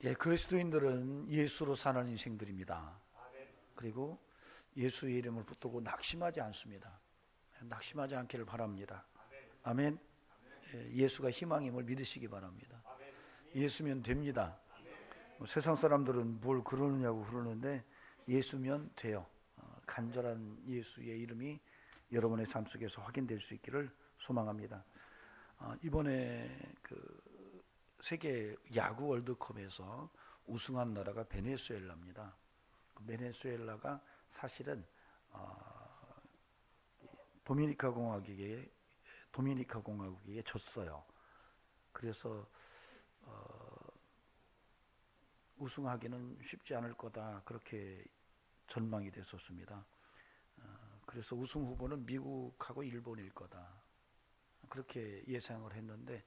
예, 그리스도인들은 예수로 사는 인생들입니다. 그리고 예수의 이름을 붙들고 낙심하지 않습니다. 낙심하지 않기를 바랍니다. 아멘. 예, 예수가 희망임을 믿으시기 바랍니다. 예수면 됩니다. 세상 사람들은 뭘 그러느냐고 그러는데 예수면 돼요. 간절한 예수의 이름이 여러분의 삶 속에서 확인될 수 있기를 소망합니다. 이번에 그 세계 야구 월드컵에서 우승한 나라가 베네수엘라입니다. 베네수엘라가 사실은 도미니카 공화국에 졌어요. 그래서 우승하기는 쉽지 않을 거다 그렇게 전망이 됐었습니다. 그래서 우승 후보는 미국하고 일본일 거다 그렇게 예상을 했는데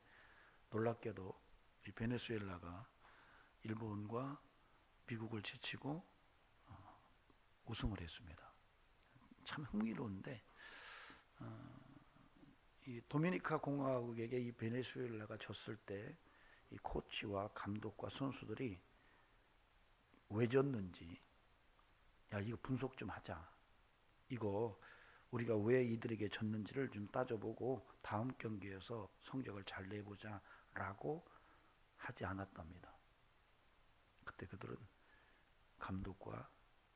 놀랍게도 이 베네수엘라가 일본과 미국을 제치고 우승을 했습니다. 참 흥미로운데 이 도미니카 공화국에게 이 베네수엘라가 졌을 때 이 코치와 감독과 선수들이 왜 졌는지 야 이거 분석 좀 하자. 이거 우리가 왜 이들에게 졌는지를 좀 따져보고 다음 경기에서 성적을 잘 내보자 라고 하지 않았답니다. 그때 그들은 감독과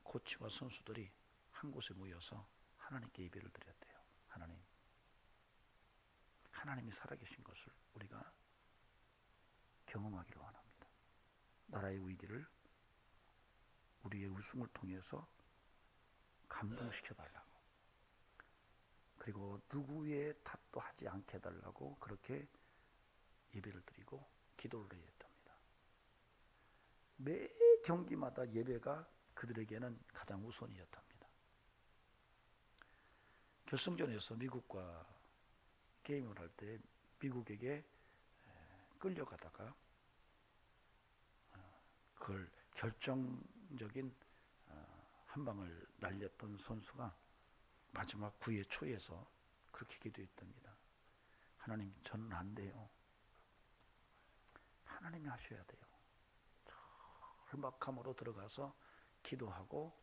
코치와 선수들이 한 곳에 모여서 하나님께 예배를 드렸대요. 하나님이 살아계신 것을 우리가 경험하기를 원합니다. 나라의 위기를 우리의 우승을 통해서 감동시켜달라고, 그리고 누구의 탓도 하지 않게 해달라고 그렇게 예배를 드리고 기도를 해야 했답니다. 매 경기마다 예배가 그들에게는 가장 우선이었답니다. 결승전에서 미국과 게임을 할 때 미국에게 끌려가다가 그걸 결정적인 한 방을 날렸던 선수가 마지막 9회 초에서 그렇게 기도했답니다. 하나님, 저는 안 돼요. 하나님이 하셔야 돼요. 절박함으로 들어가서 기도하고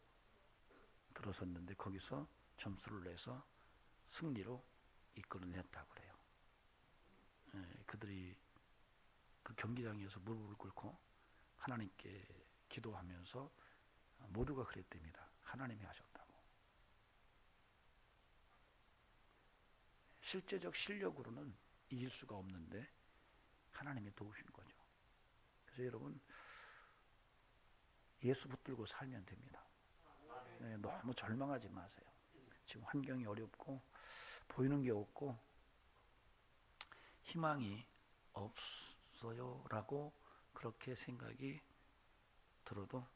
들어섰는데 거기서 점수를 내서 승리로 이끌어냈다고 그래요. 그들이 그 경기장에서 무릎을 꿇고 하나님께 기도하면서 모두가 그랬답니다. 하나님이 하셨다고. 실제적 실력으로는 이길 수가 없는데 하나님이 도우신 거죠. 그래서 여러분, 예수 붙들고 살면 됩니다. 너무 절망하지 마세요. 지금 환경이 어렵고 보이는 게 없고 희망이 없어요 라고 그렇게 생각이 들어도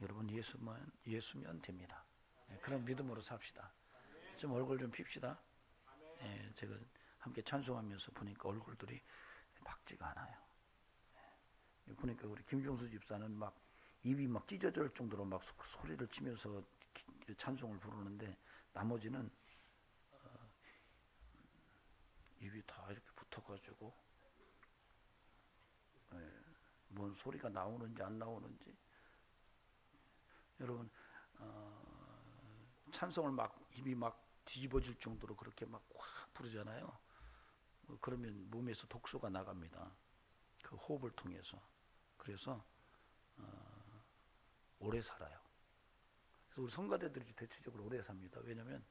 여러분, 예수면 됩니다. 그런 믿음으로 삽시다. 좀 얼굴 좀 핍시다. 제가 함께 찬송하면서 보니까 얼굴들이 밝지가 않아요. 보니까 우리 김종수 집사는 막 입이 막 찢어질 정도로 막 소리를 치면서 찬송을 부르는데 나머지는 입이 다 이렇게 붙어가지고 뭔 소리가 나오는지 안 나오는지. 여러분, 찬송을 막 입이 막 뒤집어질 정도로 그렇게 막 확 부르잖아요. 그러면 몸에서 독소가 나갑니다. 그 호흡을 통해서. 그래서 오래 살아요. 그래서 우리 성가대들이 대체적으로 오래 삽니다. 왜냐하면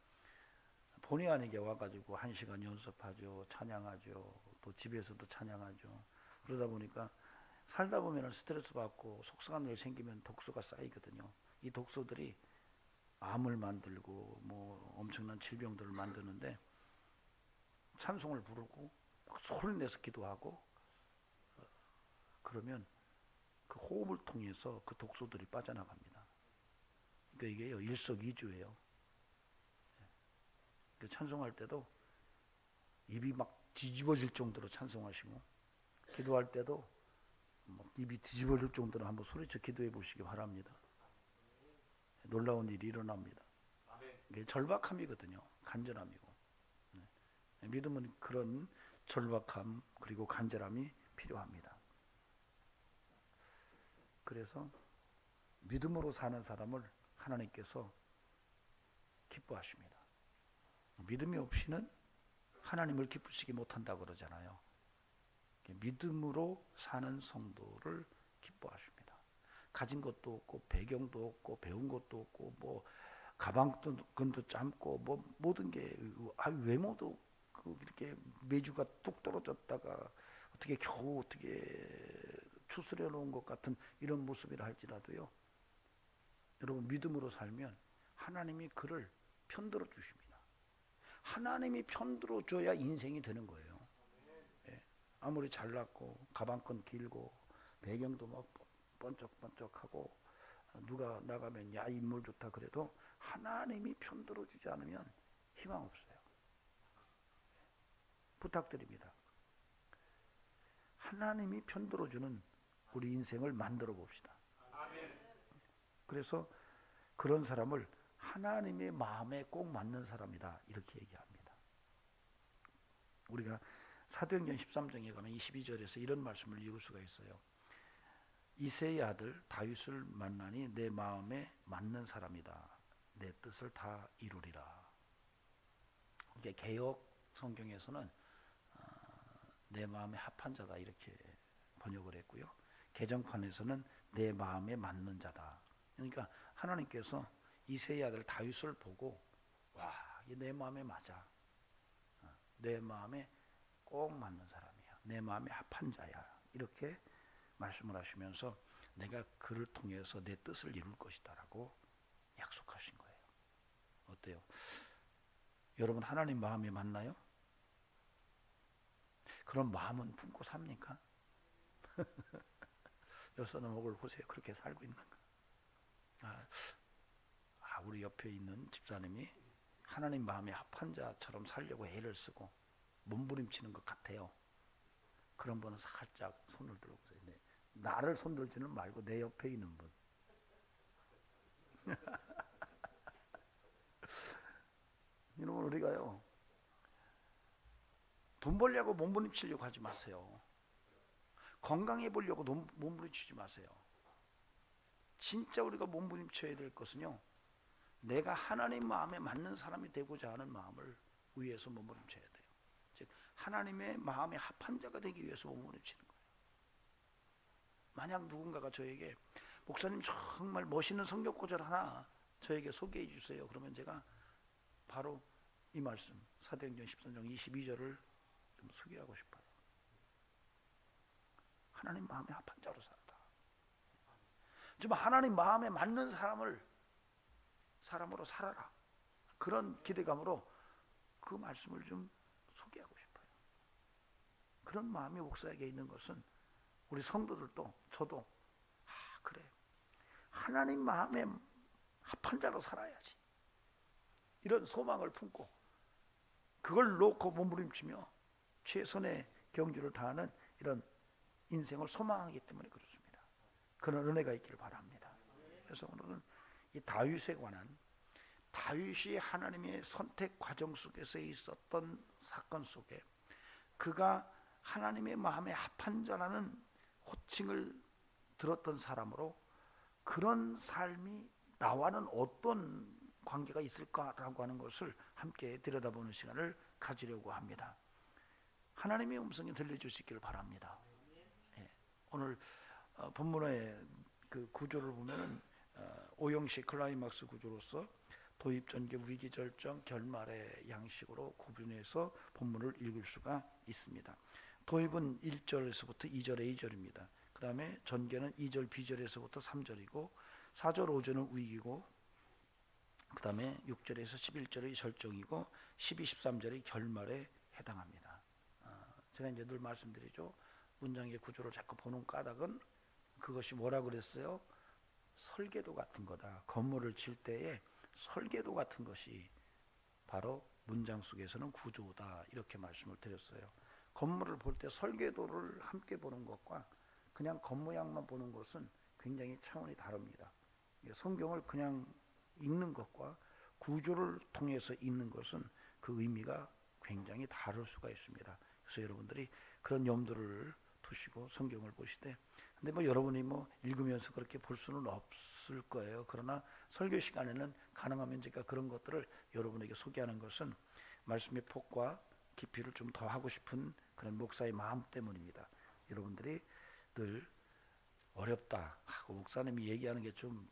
본의 아니게 와가지고 1시간 연습하죠, 찬양하죠, 또 집에서도 찬양하죠. 그러다 보니까 살다 보면 스트레스 받고 속상한 일 생기면 독소가 쌓이거든요. 이 독소들이 암을 만들고 뭐 엄청난 질병들을 만드는데 찬송을 부르고 소리 내서 기도하고 그러면 그 호흡을 통해서 그 독소들이 빠져나갑니다. 그러니까 이게요, 일석이조예요. 찬송할 때도 입이 막 뒤집어질 정도로 찬송하시고 기도할 때도 막 입이 뒤집어질 정도로 한번 소리쳐 기도해 보시기 바랍니다. 놀라운 일이 일어납니다. 이게 절박함이거든요. 간절함이고. 믿음은 그런 절박함 그리고 간절함이 필요합니다. 그래서 믿음으로 사는 사람을 하나님께서 기뻐하십니다. 믿음이 없이는 하나님을 기쁘시게 못한다고 그러잖아요. 믿음으로 사는 성도를 기뻐하십니다. 가진 것도 없고 배경도 없고 배운 것도 없고 뭐 가방끈도 짧고 뭐 모든 게 외모도 이렇게 매주가 뚝 떨어졌다가 어떻게 겨우 어떻게 추스려 놓은 것 같은 이런 모습이라 할지라도요, 여러분 믿음으로 살면 하나님이 그를 편들어 주십니다. 하나님이 편들어 줘야 인생이 되는 거예요. 예. 아무리 잘났고 가방끈 길고 배경도 막 번쩍번쩍하고 누가 나가면 야 인물 좋다 그래도 하나님이 편들어 주지 않으면 희망 없어요. 부탁드립니다. 하나님이 편들어 주는 우리 인생을 만들어 봅시다. 그래서 그런 사람을 하나님의 마음에 꼭 맞는 사람이다 이렇게 얘기합니다. 우리가 사도행전 13장에 가면 22절에서 이런 말씀을 읽을 수가 있어요. 이새의 아들 다윗을 만나니 내 마음에 맞는 사람이다. 내 뜻을 다 이루리라. 이게 개역 성경에서는 내 마음에 합한 자다 이렇게 번역을 했고요. 개정판에서는 내 마음에 맞는 자다. 그러니까 하나님께서 이새의 아들 다윗을 보고 와, 내 마음에 맞아. 내 마음에 꼭 맞는 사람이야. 내 마음에 합한 자야. 이렇게 말씀을 하시면서 내가 그를 통해서 내 뜻을 이룰 것이다 라고 약속하신 거예요. 어때요? 여러분 하나님 마음에 맞나요? 그런 마음은 품고 삽니까? 여사님 얼굴 보세요. 그렇게 살고 있는가? 우리 옆에 있는 집사님이 하나님 마음에 합한 자처럼 살려고 애를 쓰고 몸부림치는 것 같아요. 그런 분은 살짝 손을 들어보세요. 네. 나를 손들지는 말고 내 옆에 있는 분. 여러분 우리가요, 돈 벌려고 몸부림치려고 하지 마세요. 건강해 보려고 몸부림치지 마세요. 진짜 우리가 몸부림쳐야 될 것은요, 내가 하나님 마음에 맞는 사람이 되고자 하는 마음을 위해서 몸부림쳐야 돼요. 즉 하나님의 마음에 합한 자가 되기 위해서 몸부림치는 거예요. 만약 누군가가 저에게 목사님 정말 멋있는 성경 구절 하나 저에게 소개해 주세요. 그러면 제가 바로 이 말씀 사도행전 13장 22절을 좀 소개하고 싶어요. 하나님 마음에 합한 자로 살아라. 좀 하나님 마음에 맞는 사람으로 살아라. 그런 기대감으로 그 말씀을 좀 소개하고 싶어요. 그런 마음이 목사에게 있는 것은 우리 성도들도 저도 그래, 하나님 마음에 합한 자로 살아야지, 이런 소망을 품고 그걸 놓고 몸부림치며 최선의 경주를 다하는 이런 인생을 소망하기 때문에 그렇습니다. 그런 은혜가 있기를 바랍니다. 그래서 오늘은 이 다윗에 관한, 다윗이 하나님의 선택 과정 속에서 있었던 사건 속에 그가 하나님의 마음에 합한 자라는 호칭을 들었던 사람으로, 그런 삶이 나와는 어떤 관계가 있을까라고 하는 것을 함께 들여다보는 시간을 가지려고 합니다. 하나님의 음성이 들려주시기를 바랍니다. 오늘 본문의 그 구조를 보면은 오형식 클라이막스 구조로서 도입, 전개, 위기, 절정, 결말의 양식으로 구분해서 본문을 읽을 수가 있습니다. 도입은 1절에서부터 2절의 2절입니다. 그 다음에 전개는 2절 B절에서부터 3절이고 4절 5절은 위기고, 그 다음에 6절에서 11절의 절정이고 12, 13절의 결말에 해당합니다. 제가 이제 늘 말씀드리죠. 문장의 구조를 자꾸 보는 까닭은 그것이 뭐라 그랬어요? 설계도 같은 거다. 건물을 칠 때에 설계도 같은 것이 바로 문장 속에서는 구조다, 이렇게 말씀을 드렸어요. 건물을 볼 때 설계도를 함께 보는 것과 그냥 겉모양만 보는 것은 굉장히 차원이 다릅니다. 성경을 그냥 읽는 것과 구조를 통해서 읽는 것은 그 의미가 굉장히 다를 수가 있습니다. 그래서 여러분들이 그런 염두를 두시고 성경을 보시되 근데 뭐 여러분이 뭐 읽으면서 그렇게 볼 수는 없을 거예요. 그러나 설교 시간에는 가능하면 제가 그런 것들을 여러분에게 소개하는 것은 말씀의 폭과 깊이를 좀 더 하고 싶은 그런 목사의 마음 때문입니다. 여러분들이 늘 어렵다 하고 목사님이 얘기하는 게 좀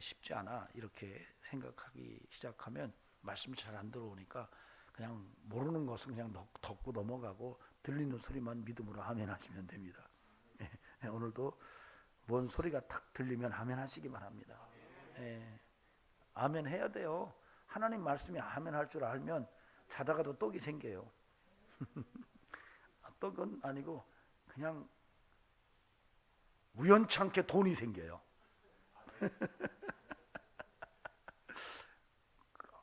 쉽지 않아 이렇게 생각하기 시작하면 말씀이 잘 안 들어오니까 그냥 모르는 것은 그냥 덮고 넘어가고 들리는 소리만 믿음으로 아멘 하시면 됩니다. 오늘도 뭔 소리가 탁 들리면 아멘 하시기만 합니다. 아멘 해야 돼요. 하나님 말씀이 아멘 할 줄 알면 자다가도 떡이 생겨요. 떡은 아니고 그냥 우연찮게 돈이 생겨요.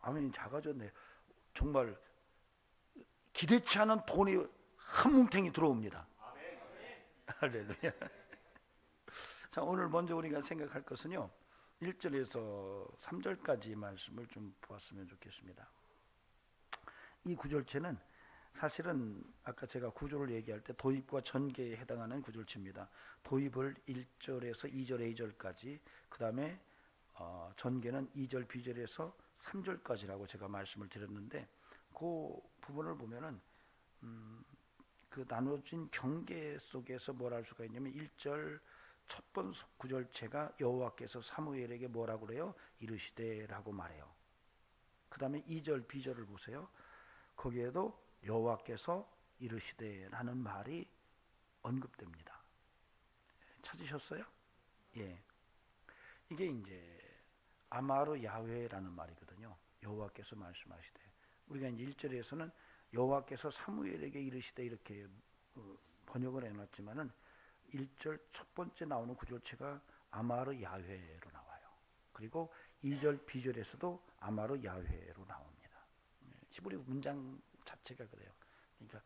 아멘이 작아졌네. 정말 기대치 않은 돈이 한 뭉탱이 들어옵니다. 할렐루야. 자, 오늘 먼저 우리가 생각할 것은요 1절에서 3절까지 말씀을 좀 보았으면 좋겠습니다. 이 구절체는 사실은 아까 제가 구조를 얘기할 때 도입과 전개에 해당하는 구절체입니다. 도입을 1절에서 2절, A절까지, 그 다음에 전개는 2절, B절에서 3절까지라고 제가 말씀을 드렸는데, 그 부분을 보면은 그 나눠진 경계 속에서 뭘 할 수가 있냐면 1절 첫 번째 구절체가 여호와께서 사무엘에게 뭐라고 그래요? 이르시되라고 말해요. 그 다음에 2절, B절을 보세요. 거기에도 여호와께서 이르시되라는 말이 언급됩니다. 찾으셨어요? 예. 이게 이제 아마르 야훼라는 말이거든요. 여호와께서 말씀하시되. 우리가 이제 1절에서는 여호와께서 사무엘에게 이르시되 이렇게 번역을 해놨지만은 1절 첫 번째 나오는 구절체가 아마르 야훼로 나와요. 그리고 2절 B절에서도 아마르 야훼로 나옵니다. 히브리 문장 자체가 그래요. 그러니까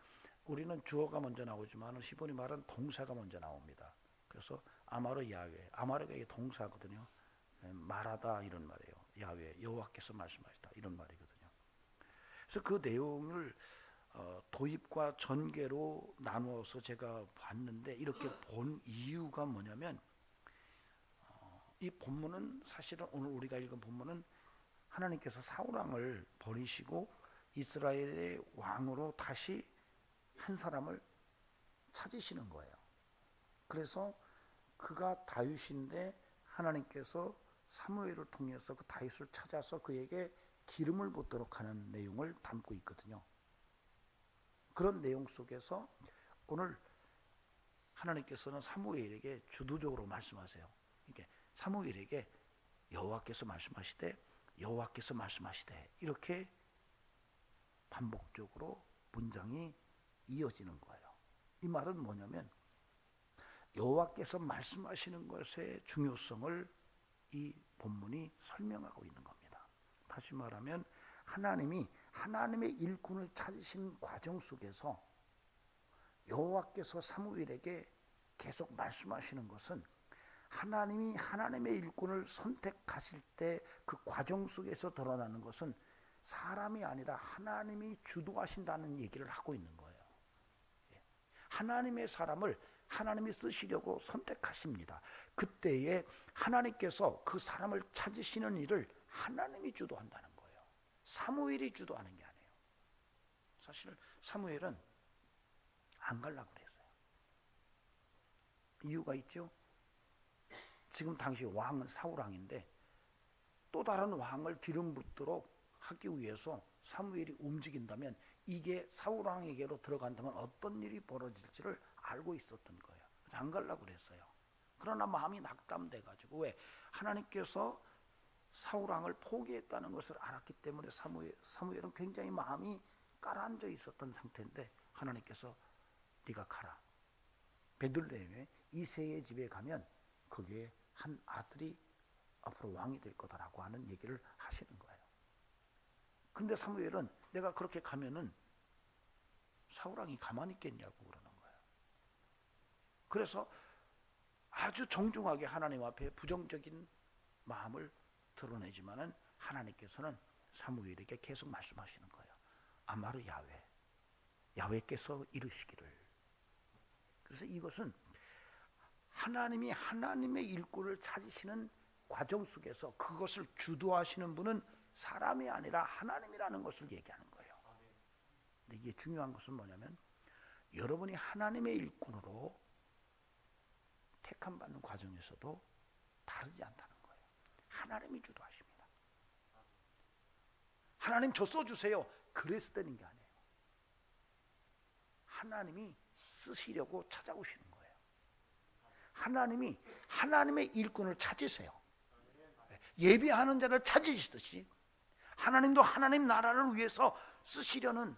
우리는 주어가 먼저 나오지만 히브리 말은 동사가 먼저 나옵니다. 그래서 아마르 야훼, 아마르가 이게 동사거든요. 말하다 이런 말이에요. 야훼, 여호와께서 말씀하시다 이런 말이거든요. 그래서 그 내용을 도입과 전개로 나누어서 제가 봤는데, 이렇게 본 이유가 뭐냐면 이 본문은 사실은 오늘 우리가 읽은 본문은 하나님께서 사울왕을 버리시고 이스라엘의 왕으로 다시 한 사람을 찾으시는 거예요. 그래서 그가 다윗인데 하나님께서 사무엘을 통해서 그 다윗을 찾아서 그에게 기름을 붓도록 하는 내용을 담고 있거든요. 그런 내용 속에서 오늘 하나님께서는 사무엘에게 주도적으로 말씀하세요. 이게 사무엘에게 여호와께서 말씀하시되, 여호와께서 말씀하시되, 이렇게 반복적으로 문장이 이어지는 거예요. 이 말은 뭐냐면 여호와께서 말씀하시는 것의 중요성을 이 본문이 설명하고 있는 겁니다. 다시 말하면 하나님이 하나님의 일꾼을 찾으신 과정 속에서 여호와께서 사무엘에게 계속 말씀하시는 것은 하나님이 하나님의 일꾼을 선택하실 때 그 과정 속에서 드러나는 것은 사람이 아니라 하나님이 주도하신다는 얘기를 하고 있는 거예요. 하나님의 사람을 하나님이 쓰시려고 선택하십니다. 그때에 하나님께서 그 사람을 찾으시는 일을 하나님이 주도한다는 거예요. 사무엘이 주도하는 게 아니에요. 사실 사무엘은 안 가려고 그랬어요. 이유가 있죠. 지금 당시 왕은 사울왕인데 또 다른 왕을 기름 붓도록 하기 위해서 사무엘이 움직인다면 이게 사울왕에게로 들어간다면 어떤 일이 벌어질지를 알고 있었던 거예요. 그래서 안 가려고 그랬어요. 그러나 마음이 낙담돼가지고, 왜? 하나님께서 사울왕을 포기했다는 것을 알았기 때문에 사무엘은 굉장히 마음이 가라앉아 있었던 상태인데 하나님께서 네가 가라. 베들레헴에 이새의 집에 가면 거기에 한 아들이 앞으로 왕이 될 거다라고 하는 얘기를 하시는 거예요. 근데 사무엘은 내가 그렇게 가면은 사울왕이 가만히 있겠냐고 그러는 거예요. 그래서 아주 정중하게 하나님 앞에 부정적인 마음을 드러내지만은 하나님께서는 사무엘에게 계속 말씀하시는 거예요. 아마르 야훼, 야훼께서 이르시기를. 그래서 이것은 하나님이 하나님의 일꾼을 찾으시는 과정 속에서 그것을 주도하시는 분은 사람이 아니라 하나님이라는 것을 얘기하는 거예요. 근데 이게 중요한 것은 뭐냐면 여러분이 하나님의 일꾼으로 택함받는 과정에서도 다르지 않다는 거예요. 하나님이 주도하십니다. 하나님 저 써주세요. 그래서 되는 게 아니에요. 하나님이 쓰시려고 찾아오시는 거예요. 하나님이 하나님의 일꾼을 찾으세요. 예배하는 자를 찾으시듯이 하나님도 하나님 나라를 위해서 쓰시려는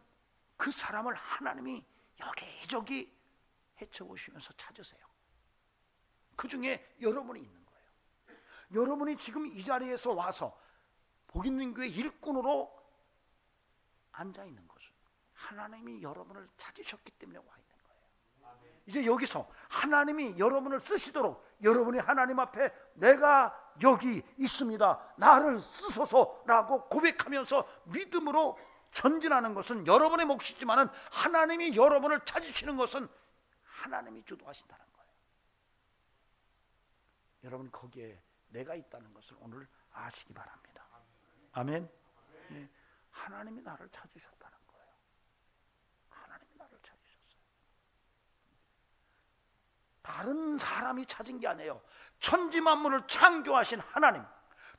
그 사람을 하나님이 여기저기 헤쳐보시면서 찾으세요. 그 중에 여러분이 있는 거예요. 여러분이 지금 이 자리에서 와서 복인능교회 일꾼으로 앉아있는 것은 하나님이 여러분을 찾으셨기 때문에 와 있는 거예요. 이제 여기서 하나님이 여러분을 쓰시도록 여러분이 하나님 앞에 내가 여기 있습니다, 나를 쓰소서라고 고백하면서 믿음으로 전진하는 것은 여러분의 몫이지만 하나님이 여러분을 찾으시는 것은 하나님이 주도하신다는 거예요. 여러분 거기에 내가 있다는 것을 오늘 아시기 바랍니다. 아멘. 네. 하나님이 나를 찾으셨다는 거예요. 하나님이 나를 찾으셨어요. 다른 사람이 찾은 게 아니에요. 천지 만물을 창조하신 하나님,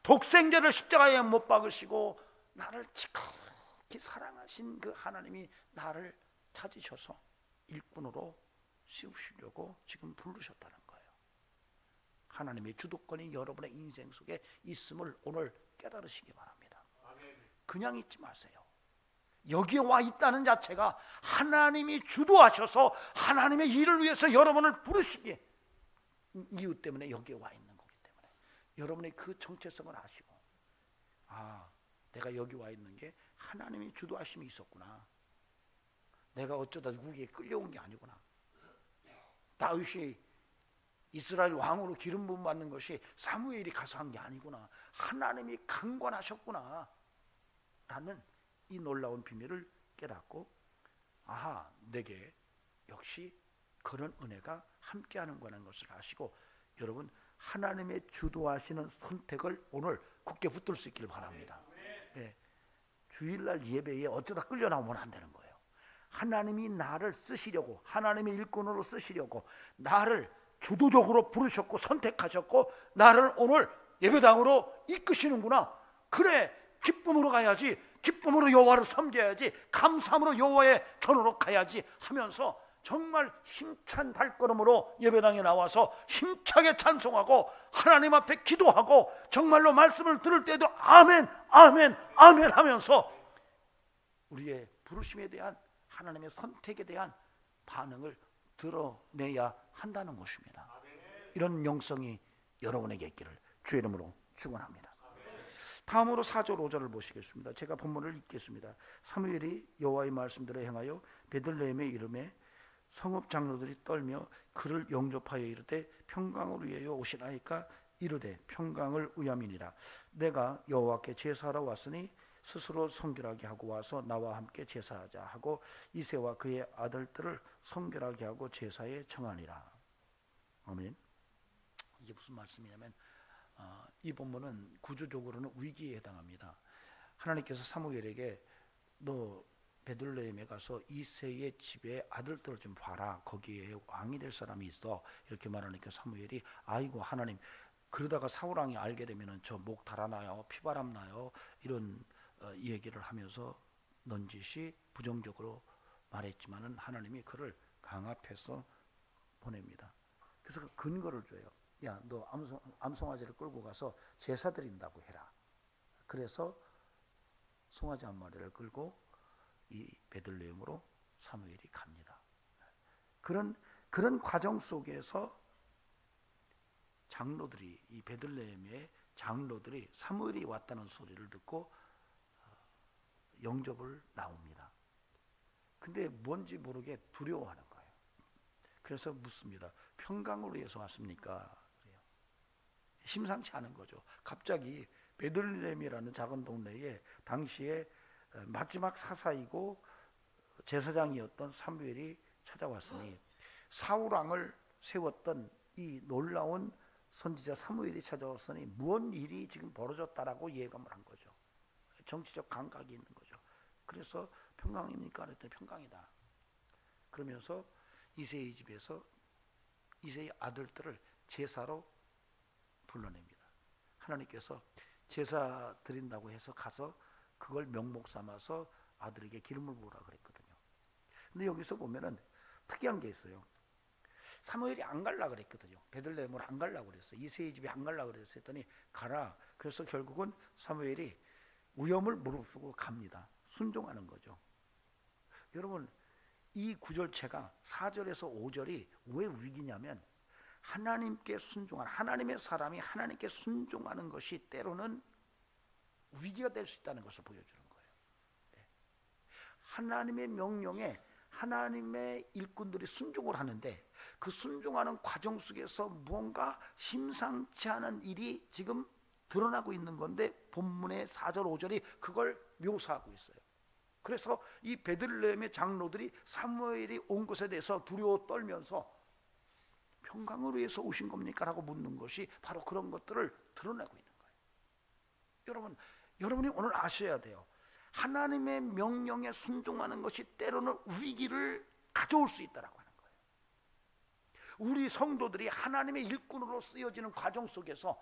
독생자를 십자가에 못 박으시고 나를 지극히 사랑하신 그 하나님이 나를 찾으셔서 일꾼으로 씌우시려고 지금 부르셨다는 거예요. 하나님의 주도권이 여러분의 인생 속에 있음을 오늘 깨달으시기 바랍니다. 그냥 있지 마세요. 여기에 와 있다는 자체가 하나님이 주도하셔서 하나님의 일을 위해서 여러분을 부르시기 이유 때문에 여기에 와 있는 거기 때문에 여러분의 그 정체성을 아시고, 아, 내가 여기 와 있는 게 하나님이 주도하심이 있었구나. 내가 어쩌다 누구에게 끌려온 게 아니구나. 다윗이 이스라엘 왕으로 기름 부음 받는 것이 사무엘이 가서 한 게 아니구나. 하나님이 강권하셨구나 라는 이 놀라운 비밀을 깨닫고, 아하, 내게 역시 그런 은혜가 함께하는 거라는 것을 아시고, 여러분 하나님의 주도하시는 선택을 오늘 굳게 붙들 수 있기를 바랍니다. 네. 주일날 예배에 어쩌다 끌려 나오면 안 되는 거예요. 하나님이 나를 쓰시려고, 하나님의 일꾼으로 쓰시려고 나를 주도적으로 부르셨고 선택하셨고 나를 오늘 예배당으로 이끄시는구나. 그래, 기쁨으로 가야지, 기쁨으로 여호와를 섬겨야지, 감사함으로 여호와의 전으로 가야지 하면서 정말 힘찬 발걸음으로 예배당에 나와서 힘차게 찬송하고 하나님 앞에 기도하고 정말로 말씀을 들을 때도 아멘 아멘 아멘 하면서 우리의 부르심에 대한 하나님의 선택에 대한 반응을 드러내야 한다는 것입니다. 이런 영성이 여러분에게 있기를 주의 이름으로 축원합니다. 다음으로 4절 5절을 보시겠습니다. 제가 본문을 읽겠습니다. 사무엘이 여호와의 말씀대로 행하여 베들레헴의 이름에 성읍 장로들이 떨며 그를 영접하여 이르되 평강을 위하여 오시나이까 이르되 평강을 위함이니라. 내가 여호와께 제사하러 왔으니 스스로 성결하게 하고 와서 나와 함께 제사하자 하고 이새와 그의 아들들을 성결하게 하고 제사에 청하니라. 아멘. 이게 무슨 말씀이냐면 이 본문은 구조적으로는 위기에 해당합니다. 하나님께서 사무엘에게 너 베들레헴에 가서 이새의 집에 아들들을 좀 봐라. 거기에 왕이 될 사람이 있어. 이렇게 말하니까 사무엘이 아이고 하나님, 그러다가 사울왕이 알게 되면 저 목 달아나요, 피바람 나요, 이런 얘기를 하면서 넌지시 부정적으로 말했지만은 하나님이 그를 강압해서 보냅니다. 그래서 그 근거를 줘요. 야, 너 암송아지를 끌고 가서 제사 드린다고 해라. 그래서 송아지 한 마리를 끌고 이 베들레헴으로 사무엘이 갑니다. 그런 과정 속에서 장로들이, 이 베들레헴의 장로들이 사무엘이 왔다는 소리를 듣고 영접을 나옵니다. 근데 뭔지 모르게 두려워하는 거예요. 그래서 묻습니다. 평강을 위해서 왔습니까? 그래요. 심상치 않은 거죠. 갑자기 베들레헴이라는 작은 동네에 당시에 마지막 사사이고 제사장이었던 사무엘이 찾아왔으니 사울왕을 세웠던 이 놀라운 선지자 사무엘이 찾아왔으니 무슨 일이 지금 벌어졌다라고 예감을 한 거죠. 정치적 감각이 있는 거죠. 그래서 평강입니까? 그랬더니 평강이다. 그러면서 이새의 집에서 이새의 아들들을 제사로 불러냅니다. 하나님께서 제사 드린다고 해서 가서 그걸 명목 삼아서 아들에게 기름을 부으라 그랬거든요. 근데 여기서 보면은 특이한 게 있어요. 사무엘이 안 갈라 그랬거든요. 베들레헴을 안 갈라 그랬어요. 이새의 집에 안 갈라 그랬더니 가라. 그래서 결국은 사무엘이 위험을 무릅쓰고 갑니다. 순종하는 거죠. 여러분, 이 구절체가 4절에서 5절이 왜 위기냐면 하나님께 순종하는, 하나님의 사람이 하나님께 순종하는 것이 때로는 위기가 될 수 있다는 것을 보여주는 거예요. 하나님의 명령에 하나님의 일꾼들이 순종을 하는데 그 순종하는 과정 속에서 무언가 심상치 않은 일이 지금 드러나고 있는 건데 본문의 4절 5절이 그걸 묘사하고 있어요. 그래서 이 베들레헴의 장로들이 사무엘이 온 것에 대해서 두려워 떨면서 평강을 위해서 오신 겁니까? 라고 묻는 것이 바로 그런 것들을 드러내고 있는 거예요. 여러분이 오늘 아셔야 돼요. 하나님의 명령에 순종하는 것이 때로는 위기를 가져올 수 있다라고 하는 거예요. 우리 성도들이 하나님의 일꾼으로 쓰여지는 과정 속에서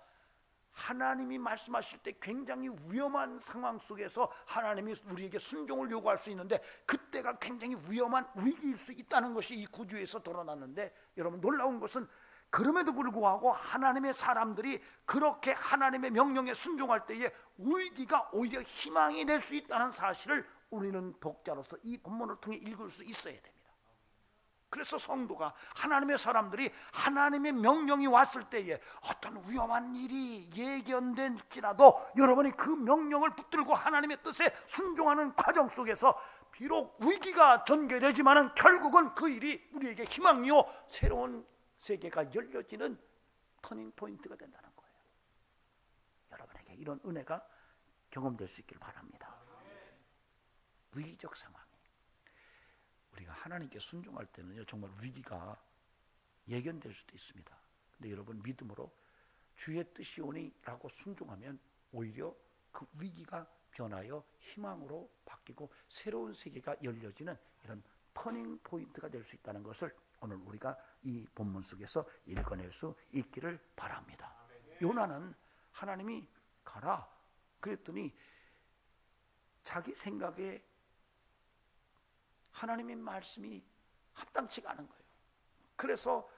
하나님이 말씀하실 때 굉장히 위험한 상황 속에서 하나님이 우리에게 순종을 요구할 수 있는데 그때가 굉장히 위험한 위기일 수 있다는 것이 이 구주에서 드러났는데, 여러분 놀라운 것은 그럼에도 불구하고 하나님의 사람들이 그렇게 하나님의 명령에 순종할 때에 위기가 오히려 희망이 될 수 있다는 사실을 우리는 독자로서 이 본문을 통해 읽을 수 있어야 됩니다. 그래서 성도가, 하나님의 사람들이 하나님의 명령이 왔을 때에 어떤 위험한 일이 예견될지라도 여러분이 그 명령을 붙들고 하나님의 뜻에 순종하는 과정 속에서 비록 위기가 전개되지만은 결국은 그 일이 우리에게 희망이요 새로운 세계가 열려지는 터닝 포인트가 된다는 거예요. 여러분에게 이런 은혜가 경험될 수 있길 바랍니다. 위기적 상황, 우리가 하나님께 순종할 때는요 정말 위기가 예견될 수도 있습니다. 근데 여러분 믿음으로 주의 뜻이 오니라고 순종하면 오히려 그 위기가 변하여 희망으로 바뀌고 새로운 세계가 열려지는 이런 터닝 포인트가 될 수 있다는 것을 오늘 우리가 이 본문 속에서 읽어낼 수 있기를 바랍니다. 요나는 하나님이 가라 그랬더니 자기 생각에 하나님의 말씀이 합당치가 않은 거예요. 그래서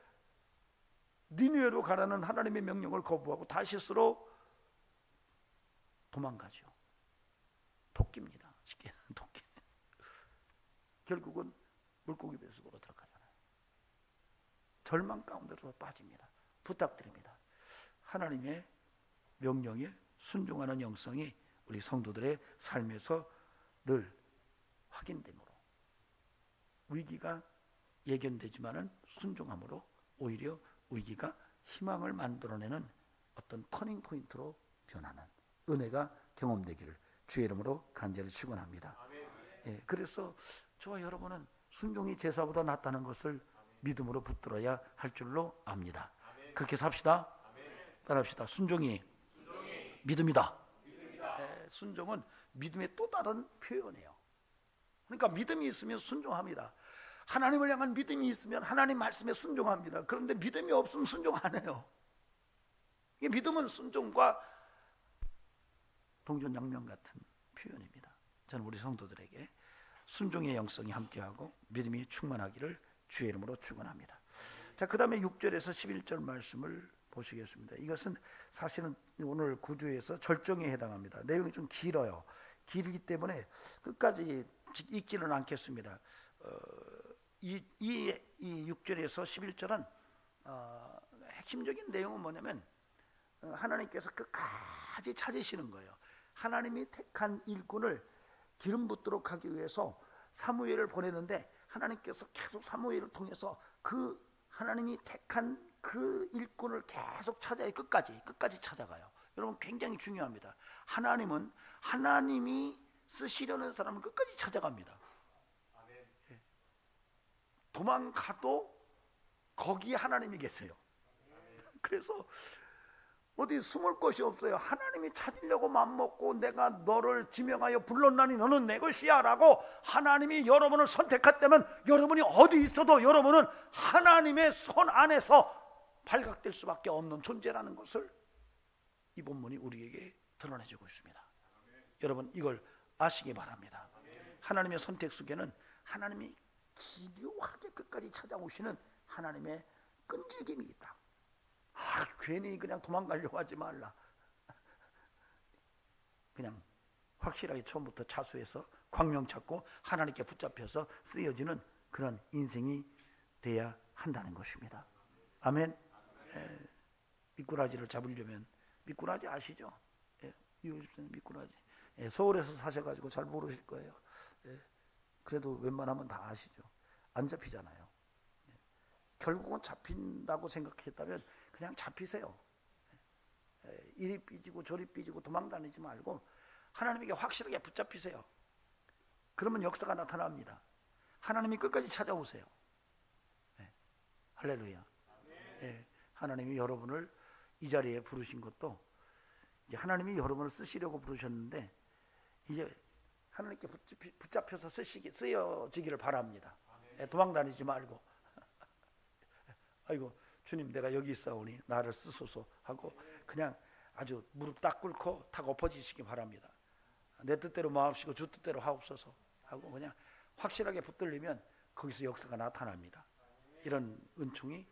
니느웨로 가라는 하나님의 명령을 거부하고 다시스로 도망가죠. 토끼입니다. 쉽게 토끼. 결국은 물고기 뱃속으로 들어가잖아요. 절망 가운데로 빠집니다. 부탁드립니다. 하나님의 명령에 순종하는 영성이 우리 성도들의 삶에서 늘 확인됨으로 위기가 예견되지만은 순종함으로 오히려 위기가 희망을 만들어내는 어떤 터닝 포인트로 변하는 은혜가 경험되기를 주의 이름으로 간절히 축원합니다. 예, 그래서 저와 여러분은 순종이 제사보다 낫다는 것을 믿음으로 붙들어야 할 줄로 압니다. 그렇게 삽시다. 따라합시다. 순종이 믿음이다. 예, 순종은 믿음의 또 다른 표현이에요. 그러니까 믿음이 있으면 순종합니다. 하나님을 향한 믿음이 있으면 하나님 말씀에 순종합니다. 그런데 믿음이 없으면 순종 안 해요. 이게 믿음은 순종과 동전양면 같은 표현입니다. 저는 우리 성도들에게 순종의 영성이 함께하고 믿음이 충만하기를 주의 이름으로 축원합니다. 자, 그 다음에 6절에서 11절 말씀을 보시겠습니다. 이것은 사실은 오늘 구주에서 절정에 해당합니다. 내용이 좀 길어요. 길기 때문에 끝까지 읽지는 않겠습니다. 이 6절에서 11절은 핵심적인 내용은 뭐냐면 하나님께서 끝까지 찾으시는 거예요. 하나님이 택한 일꾼을 기름 붓도록 하기 위해서 사무엘을 보내는데 하나님께서 계속 사무엘을 통해서 그 하나님이 택한 그 일꾼을 계속 찾아요. 끝까지 찾아가요. 여러분 굉장히 중요합니다. 하나님은 하나님이 쓰시려는 사람을 끝까지 찾아갑니다. 도망가도 거기에 하나님이 계세요. 그래서 어디 숨을 곳이 없어요. 하나님이 찾으려고 맘먹고 내가 너를 지명하여 불렀나니 너는 내 것이야 라고 하나님이 여러분을 선택했다면 여러분이 어디 있어도 여러분은 하나님의 손 안에서 발각될 수밖에 없는 존재라는 것을 이 본문이 우리에게 드러내주고 있습니다. 여러분 이걸 아시기 바랍니다. 하나님의 선택 속에는 하나님이 기묘하게 끝까지 찾아오시는 하나님의 끈질김이 있다. 괜히 그냥 도망가려고 하지 말라. 그냥 확실하게 처음부터 자수해서 광명 찾고 하나님께 붙잡혀서 쓰여지는 그런 인생이 돼야 한다는 것입니다. 아멘. 미꾸라지를 잡으려면, 미꾸라지 아시죠? 미꾸라지. 서울에서 사셔가지고 잘 모르실 거예요. 그래도 웬만하면 다 아시죠. 안 잡히잖아요. 결국은 잡힌다고 생각했다면 그냥 잡히세요. 이리 삐지고 저리 삐지고 도망다니지 말고 하나님에게 확실하게 붙잡히세요. 그러면 역사가 나타납니다. 하나님이 끝까지 찾아오세요. 할렐루야. 하나님이 여러분을 이 자리에 부르신 것도 이제 하나님이 여러분을 쓰시려고 부르셨는데 이제 하나님께 붙잡혀서 쓰여지기를 바랍니다. 도망다니지 말고 아이고 주님 내가 여기 있사오니 나를 쓰소서 하고 그냥 아주 무릎 딱 꿇고 탁 엎어지시기 바랍니다. 내 뜻대로 마옵시고 주 뜻대로 하옵소서 하고 그냥 확실하게 붙들리면 거기서 역사가 나타납니다. 이런 은총이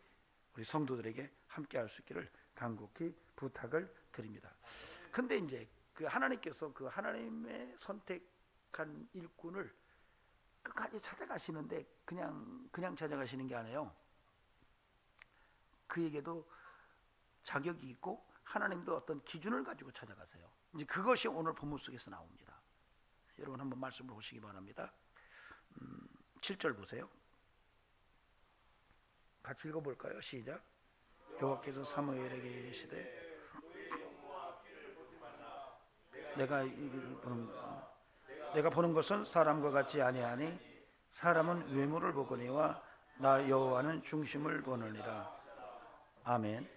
우리 성도들에게 함께 할 수 있기를 간곡히 부탁을 드립니다. 근데 이제 그 하나님께서 그 하나님의 선택한 일꾼을 끝까지 찾아가시는데 그냥 찾아가시는 게 아니에요. 그에게도 자격이 있고 하나님도 어떤 기준을 가지고 찾아가세요. 이제 그것이 오늘 본문 속에서 나옵니다. 여러분 한번 말씀을 보시기 바랍니다. 7절 보세요. 같이 읽어볼까요? 시작. 여호와께서 사무엘에게 이르시되 내가 보는 것은 사람과 같지 아니하니 사람은 외모를 보거니와 나 여호와는 중심을 보느니라. 아멘.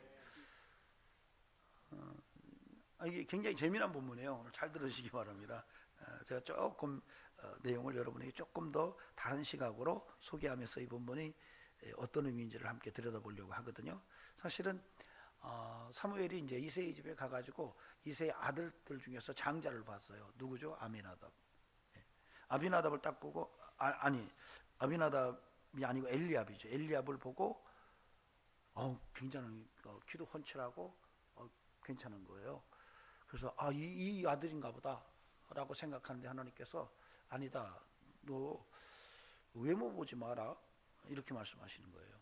이게 굉장히 재미난 본문이에요. 오늘 잘 들으시기 바랍니다. 제가 조금 내용을 여러분에게 조금 더 다른 시각으로 소개하면서 이 본문이 어떤 의미인지를 함께 들여다보려고 하거든요. 사실은 사무엘이 이제 이새의 집에 가가지고 이새의 아들들 중에서 장자를 봤어요. 누구죠? 아미나답. 아비나답을 딱 보고 아비나답이 아니고 엘리압이죠. 엘리압을 보고 굉장히 키도 훤칠하고 괜찮은 거예요. 그래서 이 아들인가 보다 라고 생각하는데 하나님께서 아니다, 너 외모 보지 마라 이렇게 말씀하시는 거예요.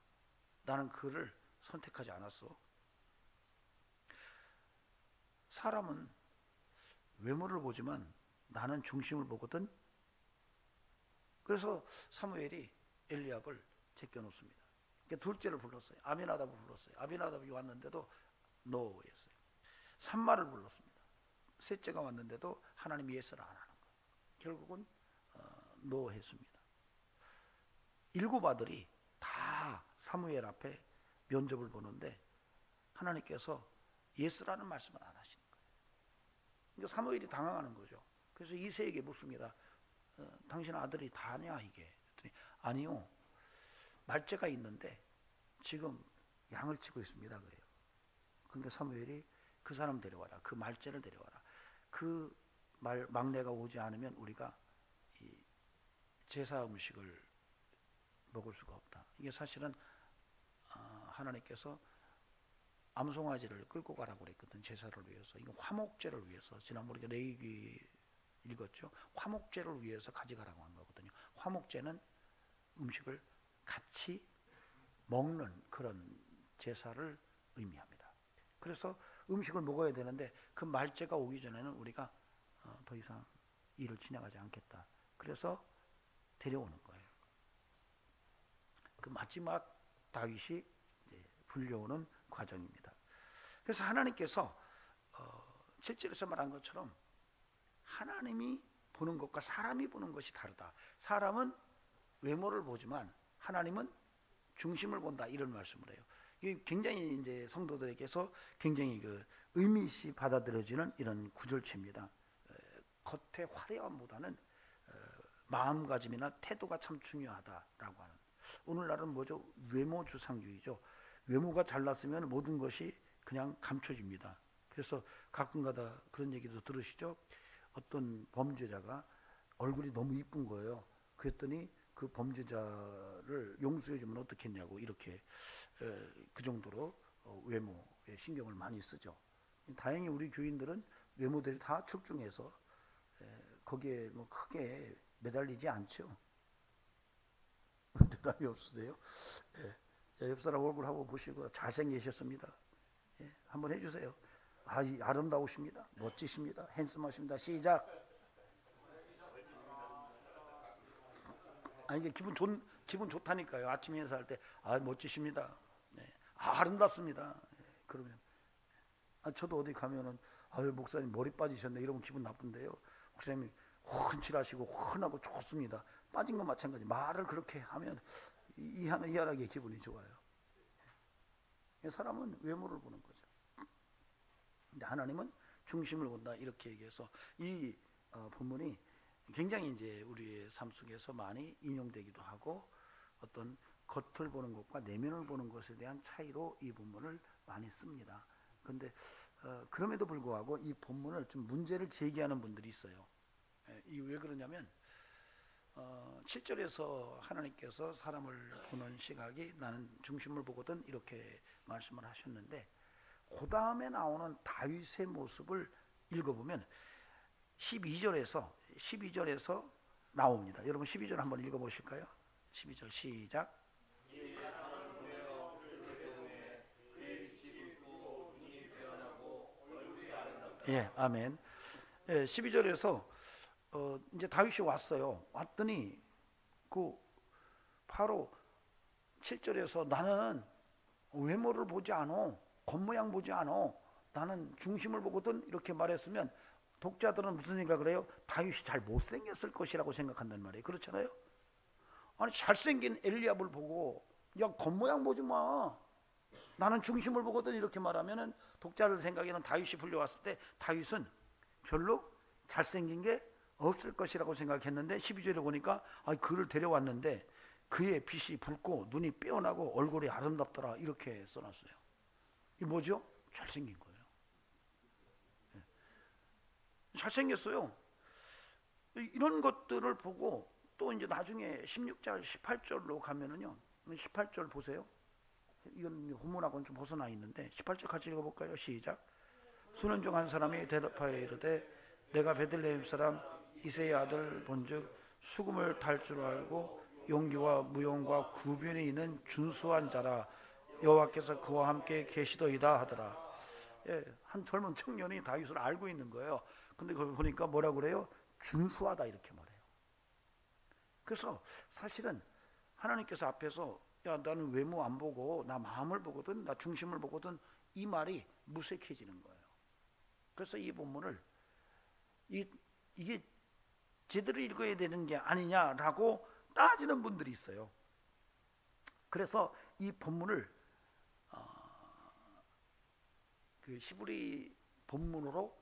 나는 그를 선택하지 않았어. 사람은 외모를 보지만 나는 중심을 보거든. 그래서 사무엘이 엘리압을 제껴놓습니다. 그러니까 둘째를 불렀어요. 아비나답을 불렀어요. 아비나답이 왔는데도 노했어요. 산마를 불렀습니다. 셋째가 왔는데도 하나님이 예스를 안 하는 거예요. 결국은 노했습니다. 7 아들이 다 사무엘 앞에 면접을 보는데 하나님께서 예스라는 말씀을 안 하시는 거예요. 그러니까 사무엘이 당황하는 거죠. 그래서 이새에게 묻습니다. 당신 아들이 다냐 이게? 아니요. 말째가 있는데 지금 양을 치고 있습니다. 그래요. 그러니까 사무엘이 그 사람 데려와라. 그 말째를 데려와라. 그 막내가 오지 않으면 우리가 이 제사 음식을 먹을 수가 없다. 이게 사실은 하나님께서 암송아지를 끌고 가라고 그랬거든. 제사를 위해서. 이거 화목제를 위해서. 지난번에 레위기 읽었죠. 화목제를 위해서 가져가라고 한 거거든요. 화목제는 음식을 같이 먹는 그런 제사를 의미합니다. 그래서 음식을 먹어야 되는데 그 말째가 오기 전에는 우리가 더 이상 일을 진행하지 않겠다. 그래서 데려오는 거예요. 그 마지막 다윗이 이제 불려오는 과정입니다. 그래서 하나님께서 7절에서 말한 것처럼 하나님이 보는 것과 사람이 보는 것이 다르다. 사람은 외모를 보지만 하나님은 중심을 본다. 이런 말씀을 해요. 이게 굉장히 이제 성도들에게서 굉장히 그 의미 있이 받아들여지는 이런 구절체입니다. 겉의 화려함보다는 마음가짐이나 태도가 참 중요하다라고 하는. 오늘날은 뭐죠? 외모주상주의죠. 외모가 잘났으면 모든 것이 그냥 감춰집니다. 그래서 가끔가다 그런 얘기도 들으시죠? 어떤 범죄자가 얼굴이 너무 이쁜 거예요. 그랬더니 그 범죄자를 용서해 주면 어떻겠냐고 이렇게 그 정도로 외모에 신경을 많이 쓰죠. 다행히 우리 교인들은 외모들이 다 출중해서 거기에 뭐 크게 매달리지 않죠. 대답이 없으세요? 예. 옆 사람 얼굴 한번 보시고 잘생기셨습니다. 예. 한번 해주세요. 아름다우십니다. 멋지십니다. 핸섬하십니다. 시작. 이게 기분 좋다니까요. 아침에 인사할 때 멋지십니다. 네. 아름답습니다. 네. 그러면 저도 어디 가면은 목사님 머리 빠지셨네 이러면 기분 나쁜데요. 목사님이 훤칠하시고 훤하고 좋습니다. 빠진 건 마찬가지. 말을 그렇게 하면 희한하게 기분이 좋아요. 사람은 외모를 보는 거죠. 근데 하나님은 중심을 본다 이렇게 얘기해서 이 본문이 굉장히 이제 우리의 삶 속에서 많이 인용되기도 하고 어떤 겉을 보는 것과 내면을 보는 것에 대한 차이로 이 본문을 많이 씁니다. 그런데 그럼에도 불구하고 이 본문을 좀 문제를 제기하는 분들이 있어요. 이 왜 그러냐면 7절에서 하나님께서 사람을 보는 시각이 나는 중심을 보거든 이렇게 말씀을 하셨는데 그 다음에 나오는 다윗의 모습을 읽어보면 12절에서 나옵니다. 여러분 12절 한번 읽어보실까요? 12절 시작. 예, 아멘. 예, 12절에서 이제 다윗이 왔어요. 왔더니 바로 7절에서 나는 외모를 보지 않아, 겉모양 보지 않아, 나는 중심을 보거든 이렇게 말했으면 독자들은 무슨 생각을 해요? 다윗이 잘 못생겼을 것이라고 생각한단 말이에요. 그렇잖아요. 아니 잘생긴 엘리압을 보고 야 겉모양 보지 마, 나는 중심을 보거든 이렇게 말하면은 독자들 생각에는 다윗이 불려왔을 때 다윗은 별로 잘생긴 게 없을 것이라고 생각했는데 12절에 보니까 그를 데려왔는데 그의 빛이 붉고 눈이 빼어나고 얼굴이 아름답더라 이렇게 써놨어요. 이게 뭐죠? 잘생긴 거예요. 잘생겼어요. 이런 것들을 보고 또 이제 나중에 16절 18절로 가면은요, 18절 보세요. 이건 본문하고는 좀 벗어나 있는데 18절 같이 읽어볼까요? 시작. 수는 중 한 사람이 대답하여 이르되 내가 베들레헴 사람 이새의 아들 본즉 수금을 탈 줄 알고 용기와 무용과 구변이 있는 준수한 자라 여호와께서 그와 함께 계시더이다 하더라. 예, 한 젊은 청년이 다윗을 알고 있는 거예요. 근데 거기 보니까 뭐라고 그래요? 준수하다 이렇게 말해요. 그래서 사실은 하나님께서 앞에서 야 나는 외모 안 보고 나 마음을 보거든, 나 중심을 보거든 이 말이 무색해지는 거예요. 그래서 이 본문을 이게 제대로 읽어야 되는 게 아니냐라고 따지는 분들이 있어요. 그래서 이 본문을 그 히브리 본문으로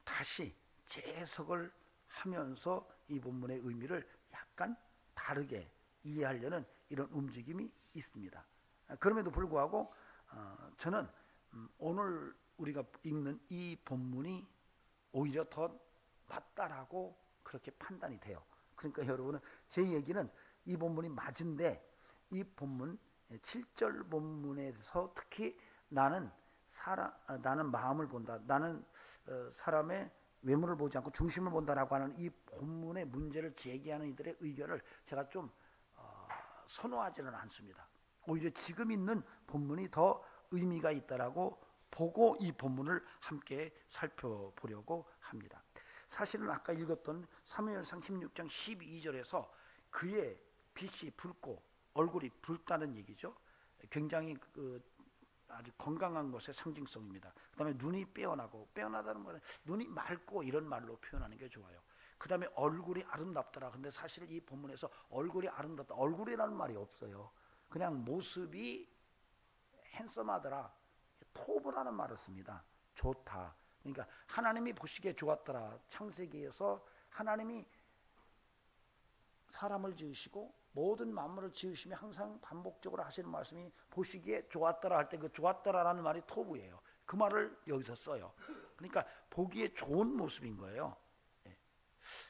다시 재해석을 하면서 이 본문의 의미를 약간 다르게 이해하려는 이런 움직임이 있습니다. 그럼에도 불구하고 저는 오늘 우리가 읽는 이 본문이 오히려 더 맞다라고 그렇게 판단이 돼요. 그러니까 여러분은 제 얘기는 이 본문이 맞은데 이 본문 7절 본문에서 특히 나는 마음을 본다, 나는 사람의 외모를 보지 않고 중심을 본다라고 하는 이 본문의 문제를 제기하는 이들의 의견을 제가 좀 선호하지는 않습니다. 오히려 지금 있는 본문이 더 의미가 있다라고 보고 이 본문을 함께 살펴보려고 합니다. 사실은 아까 읽었던 사무엘상 16장 12절에서 그의 빛이 붉고 얼굴이 붉다는 얘기죠. 굉장히 아주 건강한 것의 상징성입니다. 그 다음에 눈이 빼어나고, 빼어나다는 말은 눈이 맑고 이런 말로 표현하는 게 좋아요. 그 다음에 얼굴이 아름답더라. 근데 사실 이 본문에서 얼굴이 아름답다, 얼굴이라는 말이 없어요. 그냥 모습이 핸섬하더라. 토브라는 말을 씁니다. 좋다. 그러니까 하나님이 보시기에 좋았더라. 창세기에서 하나님이 사람을 지으시고 모든 만물을 지으시며 항상 반복적으로 하시는 말씀이 보시기에 좋았더라 할 때 그 좋았더라라는 말이 토브예요. 그 말을 여기서 써요. 그러니까 보기에 좋은 모습인 거예요.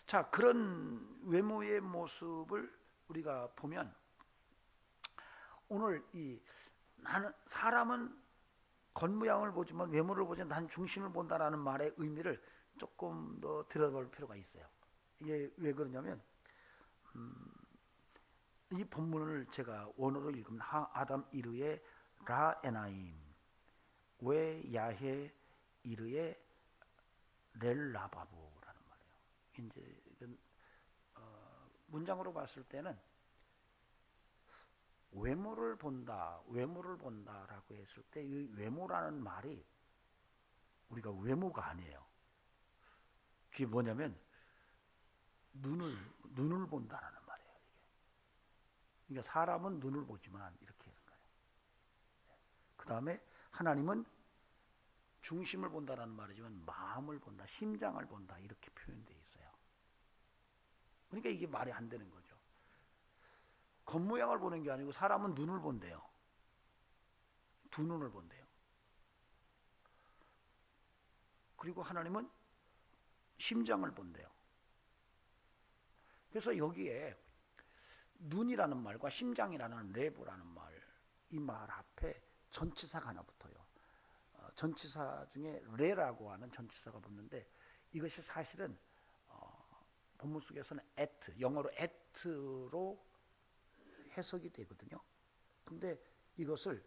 자, 그런 외모의 모습을 우리가 보면 오늘 나는 사람은 겉모양을 보지만 외모를 보지 난 중심을 본다라는 말의 의미를 조금 더 들어볼 필요가 있어요. 이게 왜 그러냐면 이 본문을 제가 원어로 읽으면 아담 이르의 라 에나임 왜 야해 이르의 렐라바보라는 말이에요. 이제 문장으로 봤을 때는 외모를 본다라고 했을 때 이 외모라는 말이 우리가 외모가 아니에요. 그게 뭐냐면 눈을 본다라는 말이에요. 이게. 그러니까 사람은 눈을 보지만 이렇게 하는 거예요. 그 다음에 하나님은 중심을 본다라는 말이지만 마음을 본다, 심장을 본다 이렇게 표현되어 있어요. 그러니까 이게 말이 안 되는 거죠. 겉모양을 보는 게 아니고 사람은 눈을 본대요. 두 눈을 본대요. 그리고 하나님은 심장을 본대요. 그래서 여기에 눈이라는 말과 심장이라는 레브라는 말, 이 말 앞에 전치사가 하나 붙어요. 전치사 중에 레라고 하는 전치사가 붙는데 이것이 사실은 본문 속에서는 at, 영어로 at로 해석이 되거든요. 근데 이것을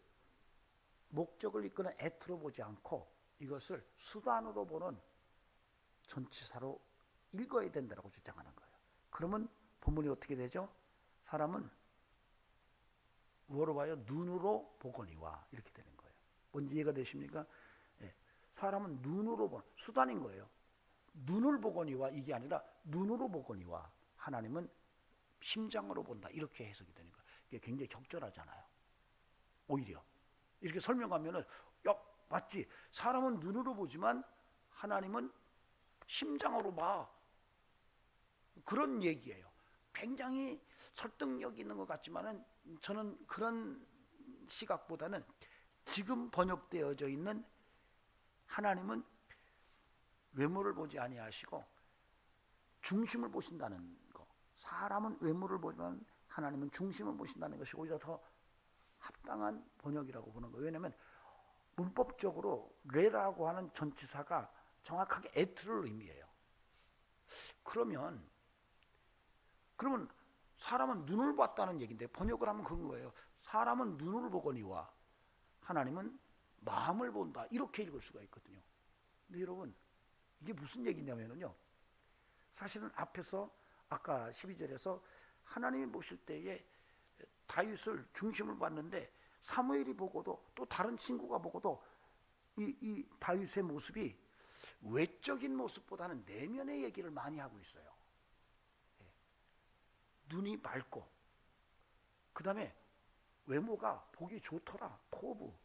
목적을 이끄는 at로 보지 않고 이것을 수단으로 보는 전치사로 읽어야 된다고 주장하는 거예요. 그러면 본문이 어떻게 되죠? 사람은 뭐로 봐요? 눈으로 보거니와 이렇게 되는 거예요. 뭔지 이해가 되십니까? 네. 사람은 눈으로 보는 수단인 거예요. 눈을 보거니와 이게 아니라 눈으로 보거니와 하나님은 심장으로 본다 이렇게 해석이 되는 거예요. 이게 굉장히 적절하잖아요. 오히려 이렇게 설명하면은 야 맞지? 사람은 눈으로 보지만 하나님은 심장으로 봐. 그런 얘기예요. 굉장히 설득력 있는 것 같지만은 저는 그런 시각보다는 지금 번역되어져 있는 하나님은 외모를 보지 아니하시고 중심을 보신다는 거. 사람은 외모를 보지만 하나님은 중심을 보신다는 것이 오히려 더 합당한 번역이라고 보는 거예요. 왜냐하면 문법적으로 레라고 하는 전치사가 정확하게 at를 의미해요. 그러면 사람은 눈을 봤다는 얘기인데 번역을 하면 그런 거예요. 사람은 눈을 보거니와 하나님은 마음을 본다 이렇게 읽을 수가 있거든요. 근데 여러분 이게 무슨 얘기냐면요, 사실은 앞에서 아까 12절에서 하나님이 보실 때에 다윗을 중심을 봤는데 사무엘이 보고도 또 다른 친구가 보고도 이 다윗의 모습이 외적인 모습보다는 내면의 얘기를 많이 하고 있어요. 눈이 맑고 그 다음에 외모가 보기 좋더라. 토부.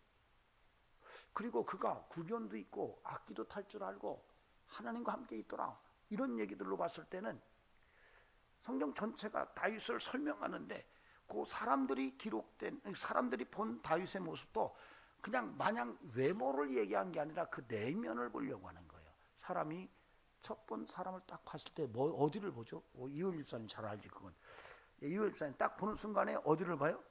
그리고 그가 구변도 있고 악기도 탈 줄 알고 하나님과 함께 있더라. 이런 얘기들로 봤을 때는 성경 전체가 다윗을 설명하는데 그 사람들이 본 다윗의 모습도 그냥 마냥 외모를 얘기한 게 아니라 그 내면을 보려고 하는 거예요. 사람이 첫 번 사람을 딱 봤을 때 어디를 보죠? 이효일 집사님 잘 알지 그건. 이효일 집사님 딱 보는 순간에 어디를 봐요?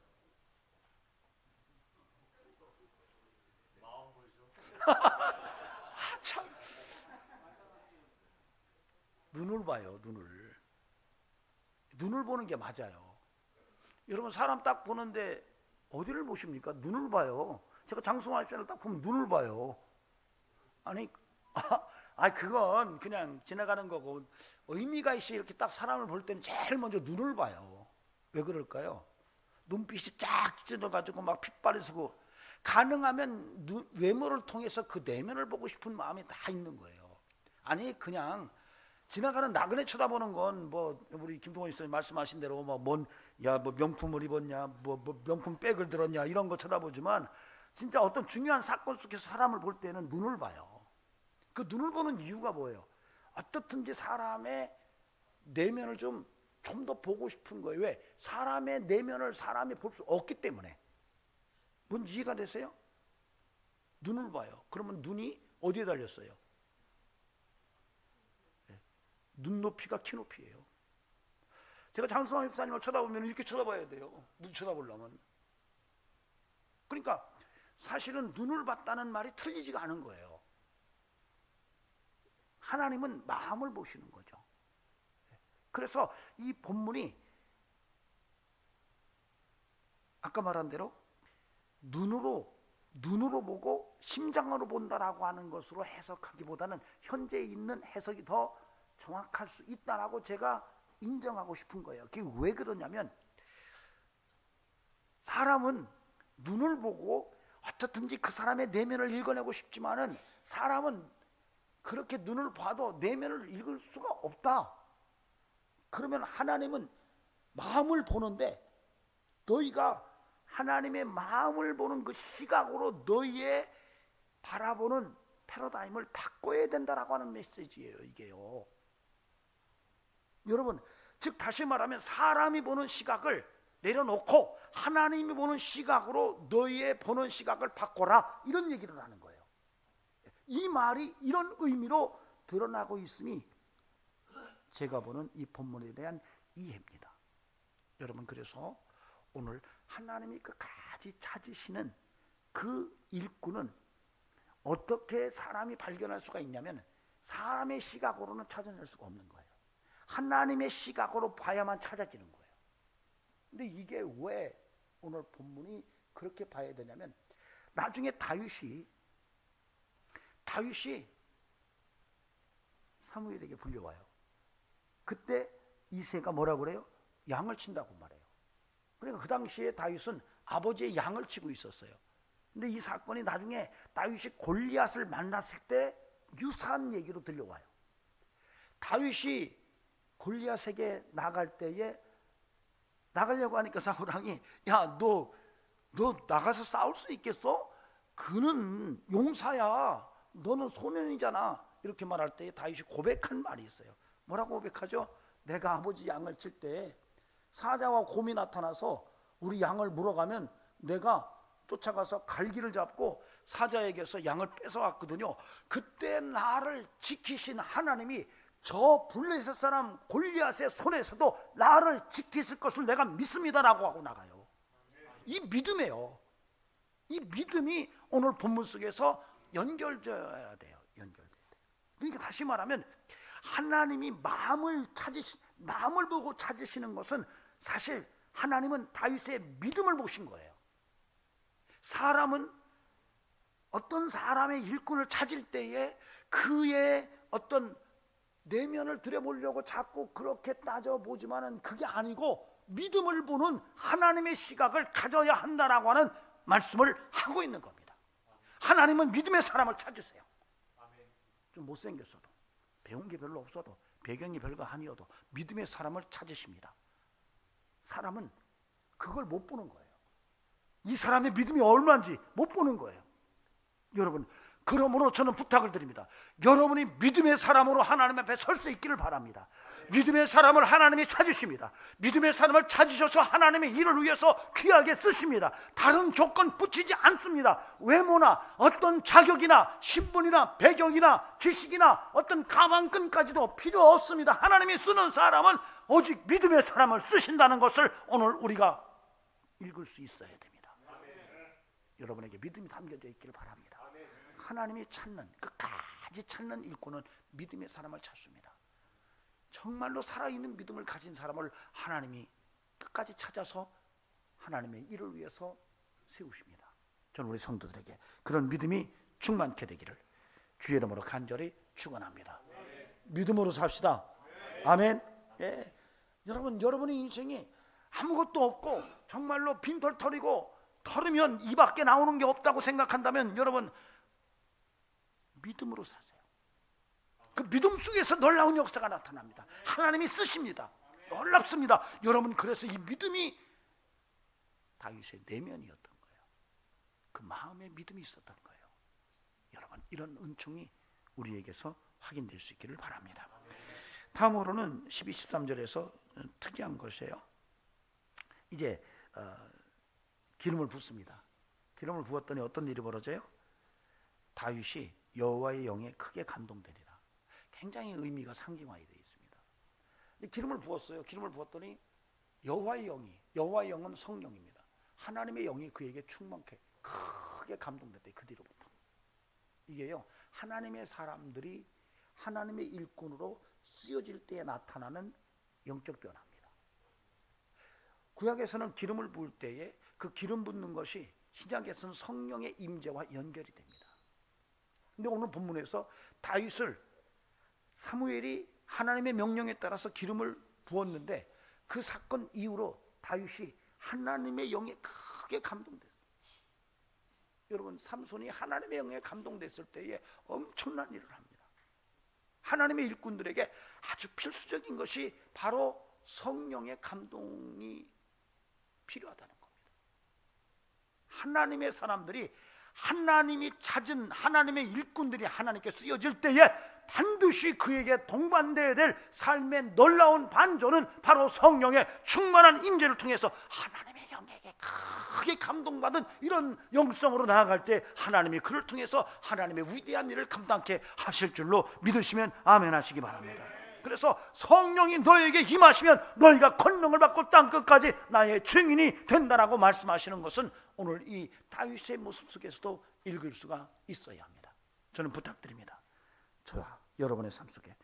마음 보죠. 참. 눈을 봐요. 눈을 보는 게 맞아요. 여러분 사람 딱 보는데 어디를 보십니까? 눈을 봐요. 제가 장승환 씨를 딱 보면 눈을 봐요. 아니 그건 그냥 지나가는 거고 의미가 있어. 이렇게 딱 사람을 볼 때는 제일 먼저 눈을 봐요. 왜 그럴까요? 눈빛이 쫙 찢어져가지고 막 핏발이 서고 가능하면 외모를 통해서 그 내면을 보고 싶은 마음이 다 있는 거예요. 아니 그냥 지나가는 나그네 쳐다보는 건 뭐 우리 김동원 씨님 말씀하신 대로 뭐 명품을 입었냐, 뭐 명품 백을 들었냐 이런 거 쳐다보지만 진짜 어떤 중요한 사건 속에서 사람을 볼 때는 눈을 봐요. 그 눈을 보는 이유가 뭐예요? 어떻든지 사람의 내면을 좀 더 보고 싶은 거예요. 왜? 사람의 내면을 사람이 볼 수 없기 때문에. 뭔지 이해가 되세요? 눈을 봐요. 그러면 눈이 어디에 달렸어요? 눈높이가 키높이에요. 제가 장성환 집사님을 쳐다보면 이렇게 쳐다봐야 돼요. 눈 쳐다보려면. 그러니까 사실은 눈을 봤다는 말이 틀리지가 않은 거예요. 하나님은 마음을 보시는 거죠. 그래서 이 본문이 아까 말한 대로 눈으로 보고 심장으로 본다라고 하는 것으로 해석하기보다는 현재 있는 해석이 더 정확할 수 있다라고 제가 인정하고 싶은 거예요. 그게 왜 그러냐면 사람은 눈을 보고 어떻든지 그 사람의 내면을 읽어내고 싶지만은 사람은 그렇게 눈을 봐도 내면을 읽을 수가 없다. 그러면 하나님은 마음을 보는데 너희가 하나님의 마음을 보는 그 시각으로 너희의 바라보는 패러다임을 바꿔야 된다라고 하는 메시지예요. 이게요. 여러분, 즉 다시 말하면 사람이 보는 시각을 내려놓고 하나님이 보는 시각으로 너희의 보는 시각을 바꿔라, 이런 얘기를 하는 거예요. 이 말이 이런 의미로 드러나고 있음이 제가 보는 이 본문에 대한 이해입니다. 여러분, 그래서 오늘 하나님이 끝까지 찾으시는 그 일꾼은 어떻게 사람이 발견할 수가 있냐면 사람의 시각으로는 찾아낼 수가 없는 거예요. 하나님의 시각으로 봐야만 찾아지는 거예요. 근데 이게 왜 오늘 본문이 그렇게 봐야 되냐면 나중에 다윗이 사무엘에게 불려와요. 그때 이새가 뭐라고 그래요? 양을 친다고 말해요. 그러니까 그 당시에 다윗은 아버지의 양을 치고 있었어요. 근데 이 사건이 나중에 다윗이 골리앗을 만났을 때 유사한 얘기로 들려와요. 다윗이 골리앗에게 나갈 때에 나가려고 하니까 사울왕이 야, 너 나가서 싸울 수 있겠어? 그는 용사야. 너는 소년이잖아. 이렇게 말할 때 다윗이 고백한 말이 있어요. 뭐라고 고백하죠? 내가 아버지 양을 칠 때 사자와 곰이 나타나서 우리 양을 물어가면 내가 쫓아가서 갈기를 잡고 사자에게서 양을 뺏어왔거든요. 그때 나를 지키신 하나님이 저 블레셋 사람 골리앗의 손에서도 나를 지키실 것을 내가 믿습니다라고 하고 나가요. 이 믿음이에요. 이 믿음이 오늘 본문 속에서 연결되어야 돼요. 그러니까 다시 말하면 하나님이 마음을 보고 찾으시는 것은 사실 하나님은 다윗의 믿음을 보신 거예요. 사람은 어떤 사람의 일꾼을 찾을 때에 그의 어떤 내면을 들여보려고 자꾸 그렇게 따져보지만은 그게 아니고 믿음을 보는 하나님의 시각을 가져야 한다라고 하는 말씀을 하고 있는 겁니다. 하나님은 믿음의 사람을 찾으세요. 좀 못생겼어도, 배운 게 별로 없어도, 배경이 별거 아니어도 믿음의 사람을 찾으십니다. 사람은 그걸 못 보는 거예요. 이 사람의 믿음이 얼마인지 못 보는 거예요. 여러분, 그러므로 저는 부탁을 드립니다. 여러분이 믿음의 사람으로 하나님 앞에 설 수 있기를 바랍니다. 믿음의 사람을 하나님이 찾으십니다. 믿음의 사람을 찾으셔서 하나님의 일을 위해서 귀하게 쓰십니다. 다른 조건 붙이지 않습니다. 외모나 어떤 자격이나 신분이나 배경이나 지식이나 어떤 가방끈까지도 필요 없습니다. 하나님이 쓰는 사람은 오직 믿음의 사람을 쓰신다는 것을 오늘 우리가 읽을 수 있어야 됩니다. 여러분에게 믿음이 담겨져 있기를 바랍니다. 하나님이 찾는, 끝까지 찾는 일꾼은 믿음의 사람을 찾습니다. 정말로 살아있는 믿음을 가진 사람을 하나님이 끝까지 찾아서 하나님의 일을 위해서 세우십니다. 저는 우리 성도들에게 그런 믿음이 충만케 되기를 주의 이름으로 간절히 축원합니다. 믿음으로 삽시다. 아멘. 예. 여러분의 인생이 아무것도 없고 정말로 빈털터리고 털으면 이 밖에 나오는 게 없다고 생각한다면 여러분 믿음으로 사세요. 그 믿음 속에서 놀라운 역사가 나타납니다. 하나님이 쓰십니다. 놀랍습니다. 여러분, 그래서 이 믿음이 다윗의 내면이었던 거예요. 그 마음의 믿음이 있었던 거예요. 여러분, 이런 은총이 우리에게서 확인될 수 있기를 바랍니다. 다음으로는 12, 13절에서 특이한 것이에요. 이제 기름을 붓습니다. 기름을 부었더니 어떤 일이 벌어져요? 다윗이 여호와의 영에 크게 감동되리라. 굉장히 의미가 상징화되어 있습니다. 기름을 부었어요. 기름을 부었더니 여호와의 영은 성령입니다. 하나님의 영이 그에게 충만케 크게 감동됐대. 그 뒤로부터 이게요, 하나님의 사람들이 하나님의 일꾼으로 쓰여질 때에 나타나는 영적 변화입니다. 구약에서는 기름을 부을 때에 그 기름 붓는 것이 신약에서는 성령의 임재와 연결이 됩니다. 근데 오늘 본문에서 다윗을 사무엘이 하나님의 명령에 따라서 기름을 부었는데 그 사건 이후로 다윗이 하나님의 영에 크게 감동됐어요. 여러분, 삼손이 하나님의 영에 감동됐을 때에 엄청난 일을 합니다. 하나님의 일꾼들에게 아주 필수적인 것이 바로 성령의 감동이 필요하다는 겁니다. 하나님의 사람들이, 하나님이 찾은 하나님의 일꾼들이 하나님께 쓰여질 때에 반드시 그에게 동반되어야 될 삶의 놀라운 반전은 바로 성령의 충만한 임재를 통해서 하나님의 영에게 크게 감동받은 이런 영성으로 나아갈 때 하나님이 그를 통해서 하나님의 위대한 일을 감당케 하실 줄로 믿으시면 아멘 하시기 바랍니다. 그래서 성령이 너에게 임하시면 너희가 권능을 받고 땅끝까지 나의 증인이 된다라고 말씀하시는 것은 오늘 이 다윗의 모습 속에서도 읽을 수가 있어야 합니다. 저는 부탁드립니다. 저와 여러분의 삶 속에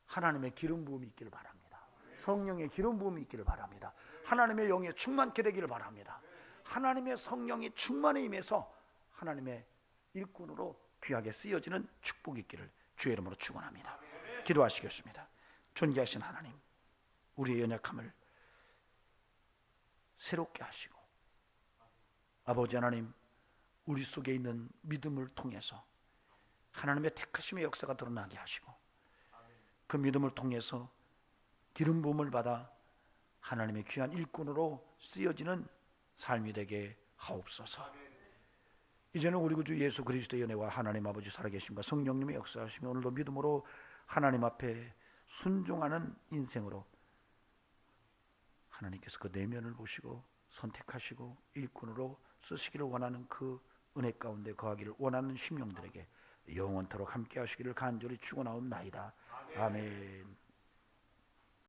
하나님의 기름 부음이 있기를 바랍니다. 성령의 기름 부음이 있기를 바랍니다. 하나님의 영에 충만케 되기를 바랍니다. 하나님의 성령이 충만에 임해서 하나님의 일꾼으로 귀하게 쓰여지는 축복이 있기를 주의 이름으로 축원합니다. 기도하시겠습니다. 존귀하신 하나님, 우리의 연약함을 새롭게 하시고 아버지 하나님, 우리 속에 있는 믿음을 통해서 하나님의 택하심의 역사가 드러나게 하시고 그 믿음을 통해서 기름 부음을 받아 하나님의 귀한 일꾼으로 쓰여지는 삶이 되게 하옵소서. 이제는 우리 구주 예수 그리스도의 은혜와 하나님 아버지 살아계심과 성령님의 역사하시며 오늘도 믿음으로 하나님 앞에 순종하는 인생으로 하나님께서 그 내면을 보시고 선택하시고 일꾼으로 쓰시기를 원하는 그 은혜 가운데 거하기를 원하는 심령들에게 영원토록 함께 하시기를 간절히 축원하옵나이다. 아멘.